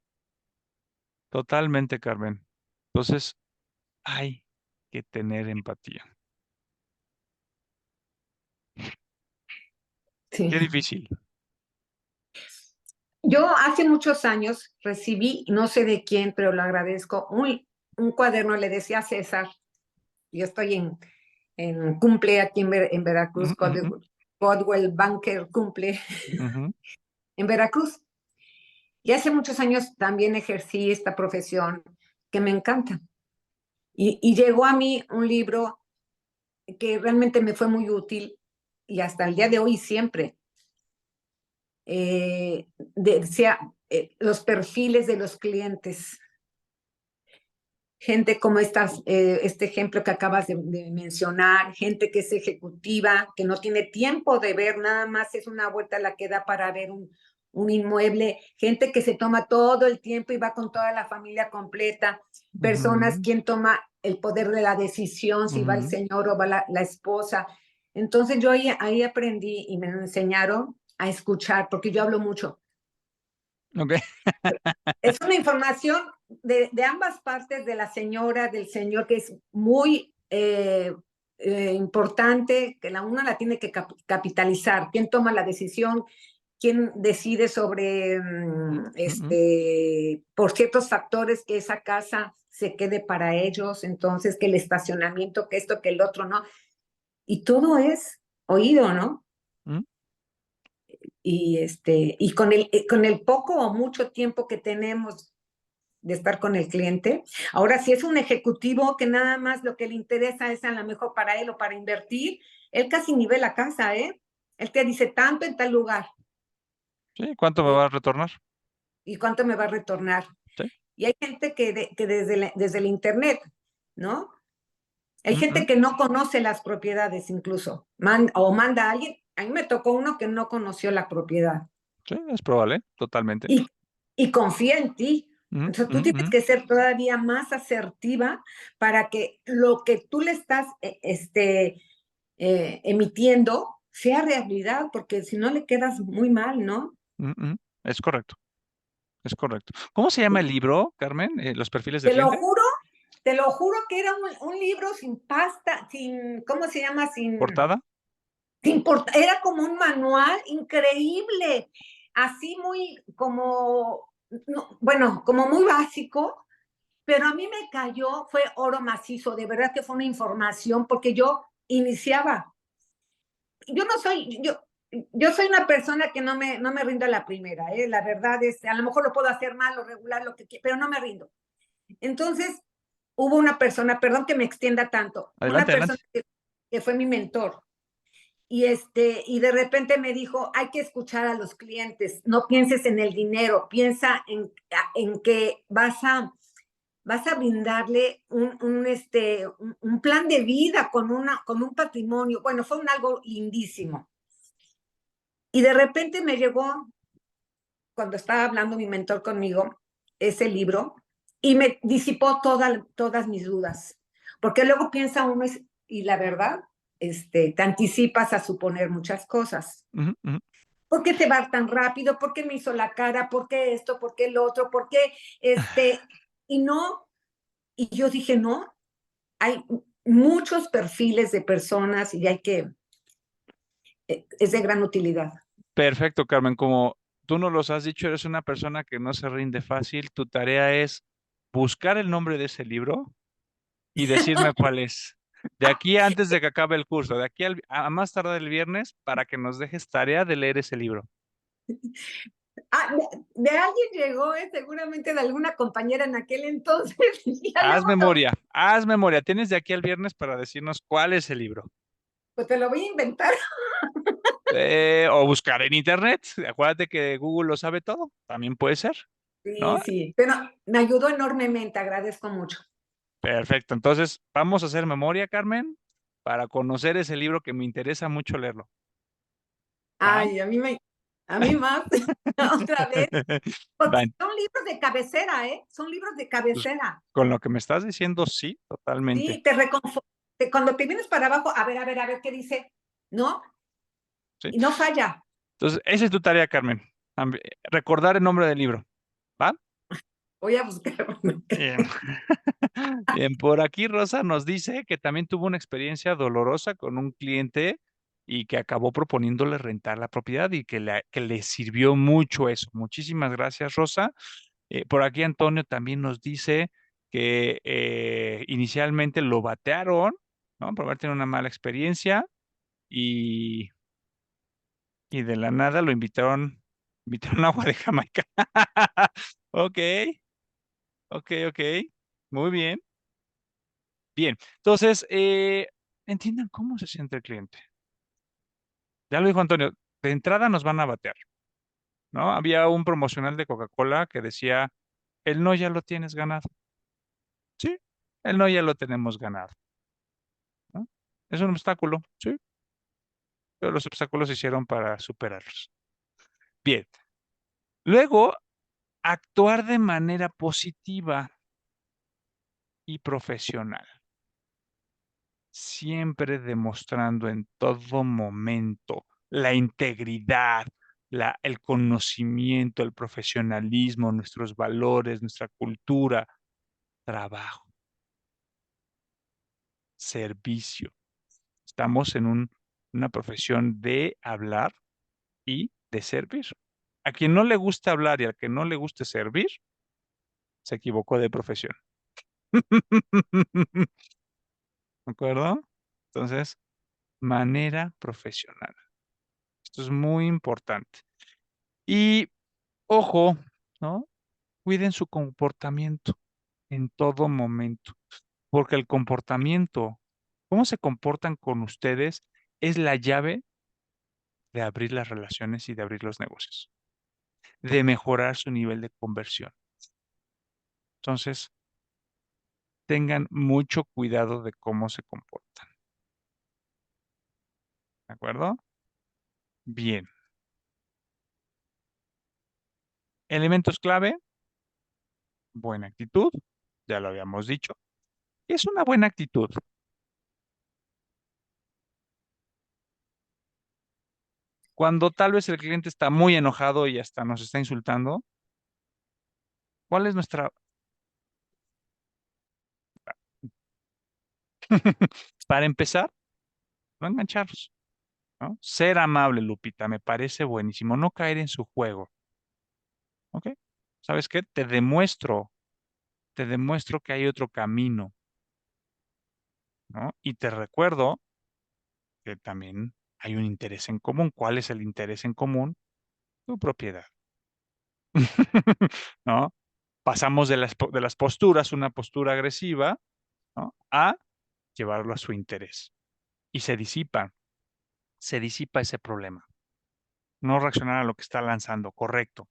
totalmente, Carmen. Entonces, hay que tener empatía. Sí. Qué difícil. Yo hace muchos años recibí, no sé de quién, pero lo agradezco, un cuaderno, le decía a César, yo estoy en cumple aquí en Veracruz, Ujú, ujú, Caldwell Banker cumple ujú, en Veracruz. Y hace muchos años también ejercí esta profesión que me encanta. Y llegó a mí un libro que realmente me fue muy útil y hasta el día de hoy siempre. Decía los perfiles de los clientes. Gente como este ejemplo que acabas de mencionar, gente que es ejecutiva, que no tiene tiempo de ver, nada más es una vuelta la que da para ver un inmueble, gente que se toma todo el tiempo y va con toda la familia completa, personas ujú, quien toma el poder de la decisión, si va el ujú. señor o va la esposa. Entonces yo ahí aprendí y me enseñaron a escuchar, porque yo hablo mucho. Ok. Es una información de ambas partes, de la señora, del señor, que es muy importante, que una la tiene que capitalizar. ¿Quién toma la decisión? ¿Quién decide sobre, Ujú, por ciertos factores, que esa casa se quede para ellos? Entonces, que el estacionamiento, que esto, que el otro, ¿no? Y todo es oído, ¿no? ujú. Y con el poco o mucho tiempo que tenemos de estar con el cliente. Ahora, si es un ejecutivo que nada más lo que le interesa es a lo mejor para él o para invertir, él casi ni ve la casa, ¿eh? Él te dice tanto en tal lugar, Sí, ¿cuánto me eh, va a retornar? y cuánto me va a retornar. Sí. Y hay gente que desde el internet, ¿no? Hay gente Ujú. que no conoce las propiedades incluso, o manda a alguien. A mí me tocó uno que no conoció la propiedad Sí, es probable, totalmente. y, y confía en ti. Ujú, Entonces tú ujú, tienes ujú. que ser todavía más asertiva para que lo que tú le estás emitiendo sea realidad, porque si no le quedas muy mal, ¿no? Ujú, ujú. Es correcto, es correcto. ¿Cómo se llama el libro, Carmen? ¿Los perfiles del Te lo cliente? juro, te lo juro que era un libro sin pasta, sin, ¿cómo se llama? ¿Portada? Era como un manual increíble, así muy como, no, bueno, como muy básico, pero a mí me cayó, fue oro macizo, de verdad que fue una información, porque yo iniciaba. Yo no soy, yo soy una persona que no me rindo a la primera, la verdad es, a lo mejor lo puedo hacer mal o regular, lo que quiera, pero no me rindo. Entonces, hubo una persona, perdón que me extienda tanto, una Adelante, persona adelante. que fue mi mentor. Y de repente me dijo, hay que escuchar a los clientes, no pienses en el dinero, piensa en que vas a brindarle un plan de vida con un patrimonio. Bueno, fue algo lindísimo. Y de repente me llegó, cuando estaba hablando mi mentor conmigo, ese libro, y me disipó todas mis dudas. Porque luego piensa uno, y la verdad, te anticipas a suponer muchas cosas. Ujú, ujú. ¿Por qué te va tan rápido? ¿Por qué me hizo la cara? ¿Por qué esto? ¿Por qué lo otro? ¿Por qué y no? Y yo dije, no, hay muchos perfiles de personas y es de gran utilidad. Perfecto, Carmen. Como tú nos los has dicho, eres una persona que no se rinde fácil. Tu tarea es buscar el nombre de ese libro y decirme cuál es. De aquí antes de que acabe el curso, de aquí a más tarde el viernes, para que nos dejes tarea de leer ese libro. De alguien llegó, seguramente de alguna compañera en aquel entonces. Haz memoria, haz memoria. Tienes de aquí al viernes para decirnos cuál es el libro. Pues te lo voy a inventar. O buscar en internet. Acuérdate que Google lo sabe todo. También puede ser, ¿no? Sí, pero me ayudó enormemente, agradezco mucho. Perfecto. Entonces, vamos a hacer memoria, Carmen, para conocer ese libro que me interesa mucho leerlo. ¿Va? Ay, a mí más, otra vez, porque Va, son libros de cabecera, ¿eh? Son libros de pues, cabecera. con lo que me estás diciendo, sí, totalmente. Sí, cuando te vienes para abajo, a ver, ¿qué dice? ¿No? Sí. Y no falla. Entonces, esa es tu tarea, Carmen. Recordar el nombre del libro. ¿Va? Voy a buscarlo. Bien. Bien, por aquí Rosa nos dice que también tuvo una experiencia dolorosa con un cliente y que acabó proponiéndole rentar la propiedad y que le sirvió mucho eso. Muchísimas gracias, Rosa. Por aquí Antonio también nos dice que inicialmente lo batearon, ¿no? Por haber tenido una mala experiencia y, y de la nada lo invitaron agua de Jamaica. Ok, ok. Muy bien. Bien. Entonces, entiendan cómo se siente el cliente. Ya lo dijo Antonio, de entrada nos van a batear, ¿no? Había un promocional de Coca-Cola que decía, el no ya lo tienes ganado. Sí, el no ya lo tenemos ganado, ¿no? Es un obstáculo, sí, pero los obstáculos se hicieron para superarlos. Bien. Luego, actuar de manera positiva y profesional, siempre demostrando en todo momento la integridad, el conocimiento, el profesionalismo, nuestros valores, nuestra cultura, trabajo, servicio. Estamos en una profesión de hablar y de servir. A quien no le gusta hablar y al que no le guste servir, se equivocó de profesión. ¿De acuerdo? Entonces, manera profesional. Esto es muy importante. Y ojo, ¿no? Cuiden su comportamiento en todo momento, porque el comportamiento, cómo se comportan con ustedes, es la llave de abrir las relaciones y de abrir los negocios, de mejorar su nivel de conversión. Entonces, tengan mucho cuidado de cómo se comportan. ¿De acuerdo? Bien. Elementos clave, buena actitud, ya lo habíamos dicho. ¿Qué es una buena actitud? Cuando tal vez el cliente está muy enojado y hasta nos está insultando, ¿cuál es nuestra... Para empezar, no engancharlos, ¿no? Ser amable, Lupita, me parece buenísimo. No caer en su juego, ¿ok? ¿Sabes qué? Te demuestro que hay otro camino, ¿no? Y te recuerdo que también hay un interés en común. ¿Cuál es el interés en común? Tu propiedad, ¿no? Pasamos de las posturas, una postura agresiva, ¿no? A llevarlo a su interés. Y se disipa ese problema. No reaccionar a lo que está lanzando, correcto.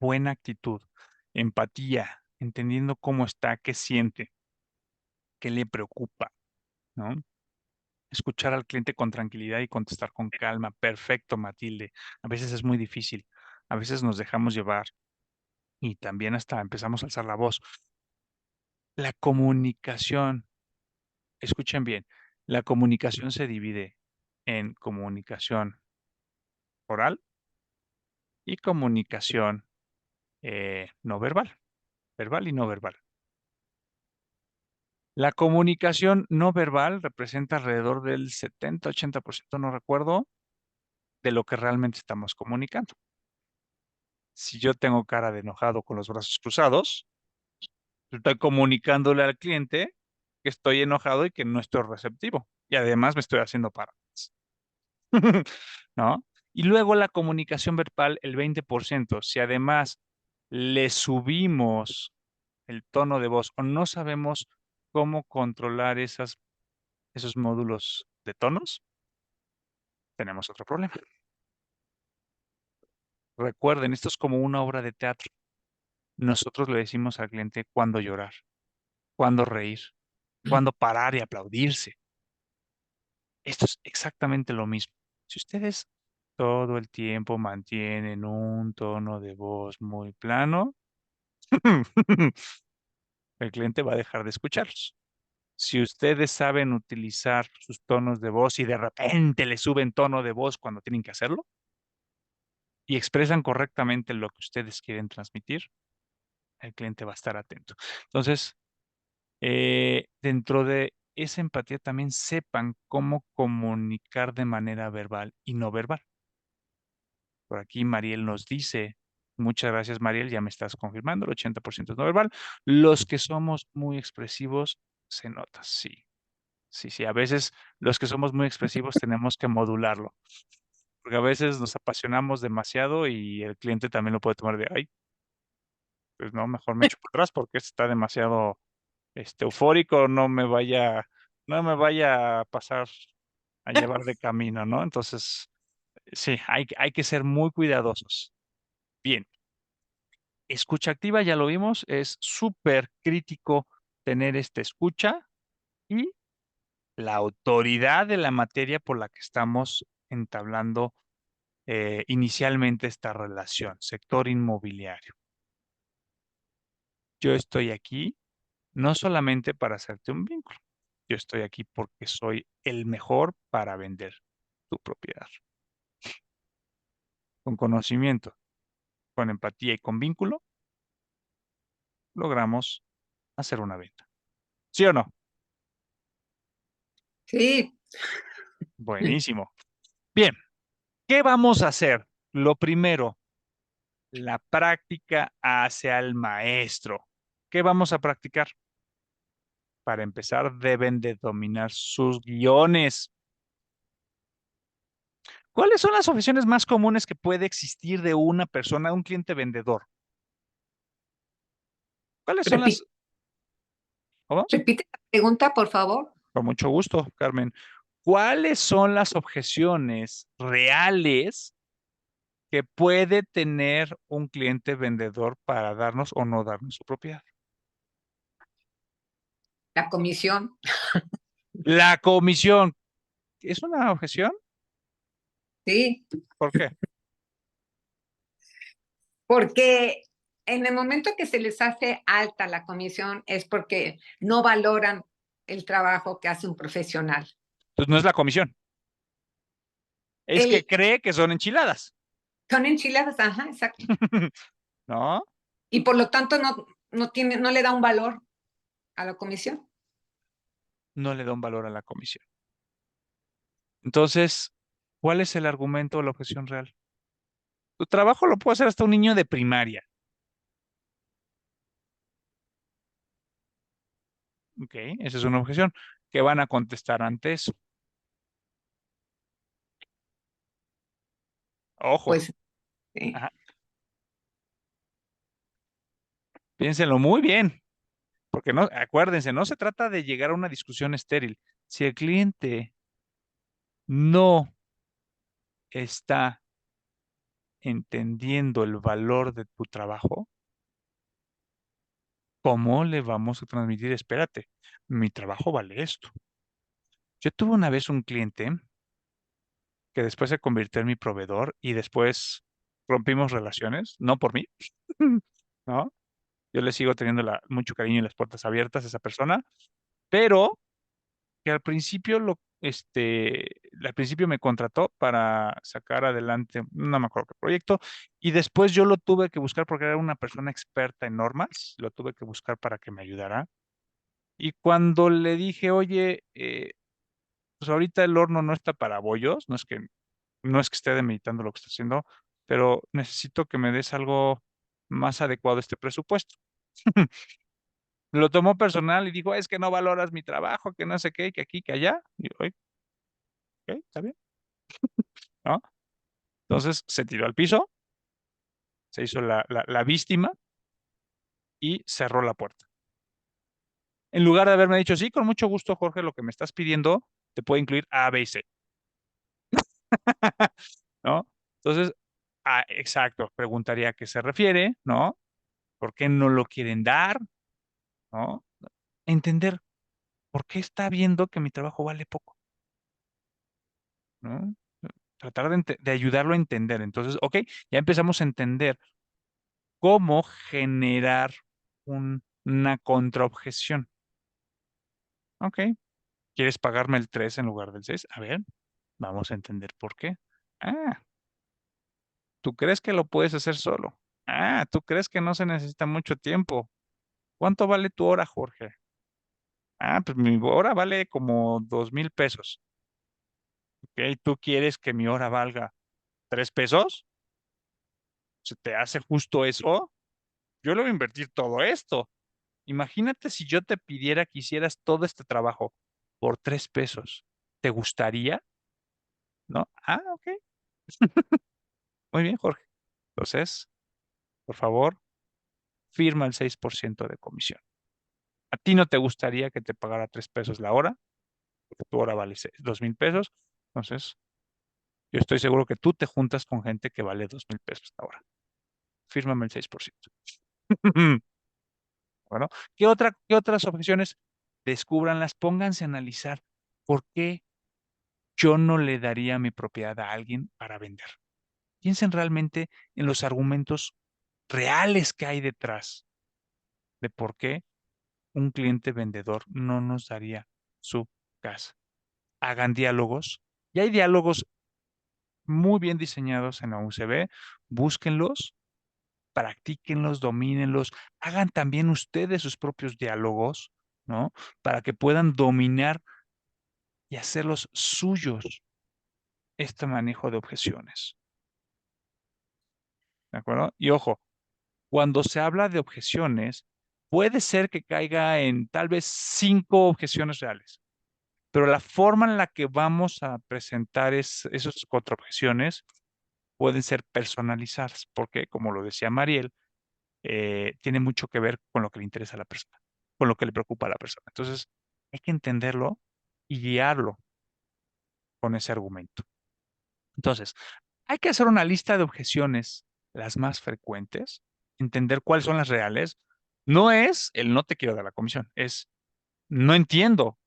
Buena actitud, empatía, entendiendo cómo está, qué siente, qué le preocupa, ¿no? Escuchar al cliente con tranquilidad y contestar con calma. Perfecto, Matilde. A veces es muy difícil. A veces nos dejamos llevar y también hasta empezamos a alzar la voz. La comunicación, escuchen bien, la comunicación se divide en comunicación oral y comunicación no verbal, verbal y no verbal. La comunicación no verbal representa alrededor del 70-80%, no recuerdo, de lo que realmente estamos comunicando. Si yo tengo cara de enojado con los brazos cruzados, estoy comunicándole al cliente que estoy enojado y que no estoy receptivo. Y además me estoy haciendo para atrás. ¿No? Y luego la comunicación verbal, el 20%. Si además le subimos el tono de voz o no sabemos cómo controlar esos módulos de tonos, tenemos otro problema. Recuerden, esto es como una obra de teatro. Nosotros le decimos al cliente cuándo llorar, cuándo reír, cuándo parar y aplaudirse. Esto es exactamente lo mismo. Si ustedes todo el tiempo mantienen un tono de voz muy plano, el cliente va a dejar de escucharlos. Si ustedes saben utilizar sus tonos de voz y de repente le suben tono de voz cuando tienen que hacerlo y expresan correctamente lo que ustedes quieren transmitir, el cliente va a estar atento. Entonces, dentro de esa empatía también sepan cómo comunicar de manera verbal y no verbal. Por aquí Mariel nos dice, muchas gracias Mariel, ya me estás confirmando, el 80% es no verbal. Los que somos muy expresivos, se nota, sí. Sí, sí, a veces los que somos muy expresivos tenemos que modularlo, porque a veces nos apasionamos demasiado y el cliente también lo puede tomar de, ay, pues no, mejor me echo para atrás porque este está demasiado eufórico, no me vaya a pasar a llevar de camino, ¿no? Entonces, sí, hay que ser muy cuidadosos. Bien, escucha activa, ya lo vimos, es súper crítico tener esta escucha y la autoridad de la materia por la que estamos entablando inicialmente esta relación, sector inmobiliario. Yo estoy aquí no solamente para hacerte un vínculo, yo estoy aquí porque soy el mejor para vender tu propiedad. Con conocimiento, con empatía y con vínculo, logramos hacer una venta. ¿Sí o no? Sí, Buenísimo. Bien, ¿qué vamos a hacer? Lo primero, la práctica hacia el maestro. ¿Qué vamos a practicar? Para empezar, deben de dominar sus guiones. ¿Cuáles son las objeciones más comunes que puede existir de una persona, un cliente vendedor? ¿Cuáles son las... repite, ¿Cómo? repite la pregunta, por favor. Con mucho gusto, Carmen. ¿Cuáles son las objeciones reales que puede tener un cliente vendedor para darnos o no darnos su propiedad? La comisión. La comisión. ¿Es una objeción? Sí, ¿Por qué? porque en el momento que se les hace alta la comisión es porque no valoran el trabajo que hace un profesional. Pues no es la comisión. Es que El, cree que son enchiladas. son enchiladas, ajá, exacto. ¿No? Y por lo tanto no le da un valor a la comisión. No le da un valor a la comisión. Entonces, ¿cuál es el argumento o la objeción real? Tu trabajo lo puede hacer hasta un niño de primaria. ¿Ok? Esa es una objeción. ¿Qué van a contestar ante eso? Ojo. Pues sí. Ajá, piénsenlo muy bien. Porque no, acuérdense, no se trata de llegar a una discusión estéril. Si el cliente no está entendiendo el valor de tu trabajo, ¿cómo le vamos a transmitir? Espérate, mi trabajo vale esto. Yo tuve una vez un cliente que después se convirtió en mi proveedor y después rompimos relaciones, no por mí, ¿no? Yo le sigo teniendo mucho cariño y las puertas abiertas a esa persona, pero que al principio al principio me contrató para sacar adelante, no me acuerdo qué proyecto, y después yo lo tuve que buscar porque era una persona experta en normas, lo tuve que buscar para que me ayudara. Y cuando le dije, oye, pues ahorita el horno no está para bollos, no es que esté demeritando lo que está haciendo, pero necesito que me des algo más adecuado a este presupuesto. Lo tomó personal y dijo, es que no valoras mi trabajo, que no sé qué, que aquí, que allá. Y yo, "Oye, ok, está bien, ¿no?" Entonces se tiró al piso, se hizo la víctima y cerró la puerta. En lugar de haberme dicho, sí, con mucho gusto, Jorge, lo que me estás pidiendo te puede incluir A, B y C, ¿no? Entonces, exacto, preguntaría a qué se refiere, ¿no? ¿Por qué no lo quieren dar? ¿No? Entender por qué está viendo que mi trabajo vale poco, ¿no? Tratar de ayudarlo a entender. Entonces, ok, ya empezamos a entender cómo generar una contraobjeción. Ok, ¿quieres pagarme el 3 en lugar del 6? A ver, vamos a entender por qué. Ah, ¿tú crees que lo puedes hacer solo? Ah, ¿tú crees que no se necesita mucho tiempo? ¿Cuánto vale tu hora, Jorge? Ah, pues mi hora vale como 2,000 pesos. Ok, ¿tú quieres que mi hora valga 3 pesos? ¿Se te hace justo eso? Yo le voy a invertir todo esto. Imagínate si yo te pidiera que hicieras todo este trabajo por 3 pesos. ¿Te gustaría? ¿No? Ah, ok. Muy bien, Jorge. Entonces, por favor, firma el 6% de comisión. ¿A ti no te gustaría que te pagara 3 pesos la hora? Porque tu hora vale 2,000 pesos. Entonces, yo estoy seguro que tú te juntas con gente que vale 2,000 pesos la hora. Fírmame el 6%. Bueno, ¿qué otras objeciones? Descúbranlas, pónganse a analizar por qué yo no le daría mi propiedad a alguien para vender. Piensen realmente en los argumentos reales que hay detrás de por qué un cliente vendedor no nos daría su casa. Hagan diálogos. Y hay diálogos muy bien diseñados en la UCB. Búsquenlos, practíquenlos, domínenlos. Hagan también ustedes sus propios diálogos, ¿no? Para que puedan dominar y hacerlos suyos este manejo de objeciones. ¿De acuerdo? Y ojo, cuando se habla de objeciones, puede ser que caiga en tal vez 5 objeciones reales, pero la forma en la que vamos a presentar esas contraobjeciones pueden ser personalizadas, porque, como lo decía Mariel, tiene mucho que ver con lo que le interesa a la persona, con lo que le preocupa a la persona. Entonces, hay que entenderlo y guiarlo con ese argumento. Entonces, hay que hacer una lista de objeciones, las más frecuentes, entender cuáles son las reales. No es el no te quiero dar la comisión, es no entiendo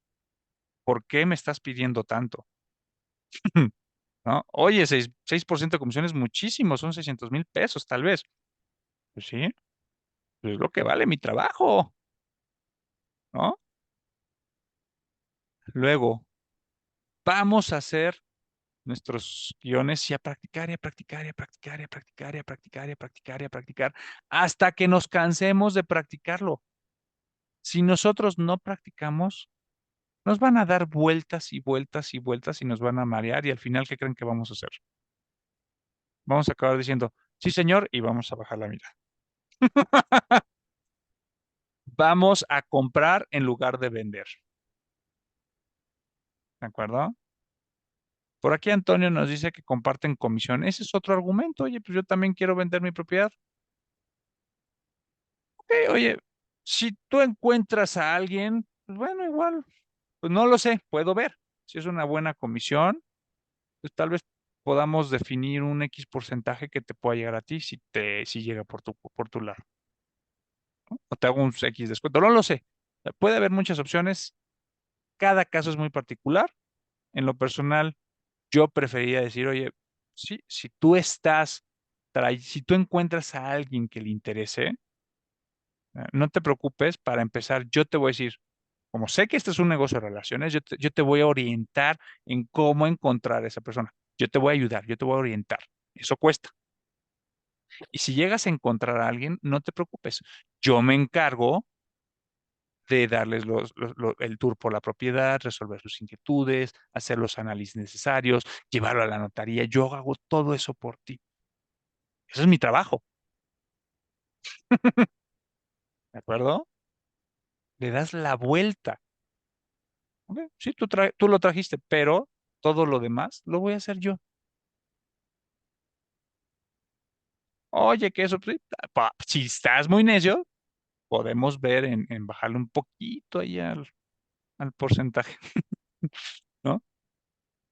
por qué me estás pidiendo tanto, ¿no? Oye, 6% de comisión es muchísimo, son 600,000 pesos tal vez. Pues sí, pues es lo que vale mi trabajo, ¿no? Luego, vamos a hacer nuestros guiones y a practicar y a practicar y a practicar y a practicar y a practicar y a practicar y a practicar hasta que nos cansemos de practicarlo. Si nosotros no practicamos, nos van a dar vueltas y vueltas y vueltas y nos van a marear y al final, ¿qué creen que vamos a hacer? Vamos a acabar diciendo, sí, señor, y vamos a bajar la mirada. Vamos a comprar en lugar de vender. ¿De acuerdo? Por aquí Antonio nos dice que comparten comisión. Ese es otro argumento. Oye, pues yo también quiero vender mi propiedad. Ok, oye, Si tú encuentras a alguien, pues bueno, igual, pues no lo sé, puedo ver. Si es una buena comisión, pues tal vez podamos definir un X porcentaje que te pueda llegar a ti si llega por tu lado. O te hago un X descuento, no lo sé. Puede haber muchas opciones. Cada caso es muy particular. En lo personal, yo preferiría decir, oye, sí, si tú encuentras a alguien que le interese, no te preocupes, para empezar, yo te voy a decir, como sé que este es un negocio de relaciones, yo te voy a orientar en cómo encontrar a esa persona. Yo te voy a ayudar, yo te voy a orientar. Eso cuesta. Y si llegas a encontrar a alguien, no te preocupes. Yo me encargo de darles el tour por la propiedad, resolver sus inquietudes, hacer los análisis necesarios, llevarlo a la notaría. Yo hago todo eso por ti. Eso es mi trabajo. ¿De acuerdo? Le das la vuelta. ¿Ok? Sí, tú lo trajiste, pero todo lo demás lo voy a hacer yo. Oye, que eso, pues, si estás muy necio, podemos ver en bajarle un poquito ahí al porcentaje, ¿no?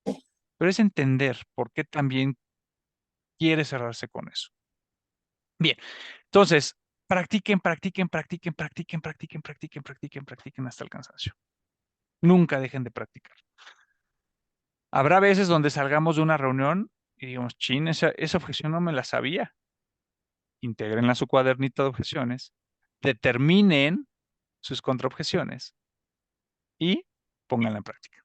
Pero es entender por qué también quiere cerrarse con eso. Bien, entonces, practiquen, practiquen, practiquen, practiquen, practiquen, practiquen, practiquen, practiquen hasta el cansancio. Nunca dejen de practicar. Habrá veces donde salgamos de una reunión y digamos, chin, esa objeción no me la sabía. Integrenla a su cuadernito de objeciones, determinen sus contraobjeciones y pónganla en práctica.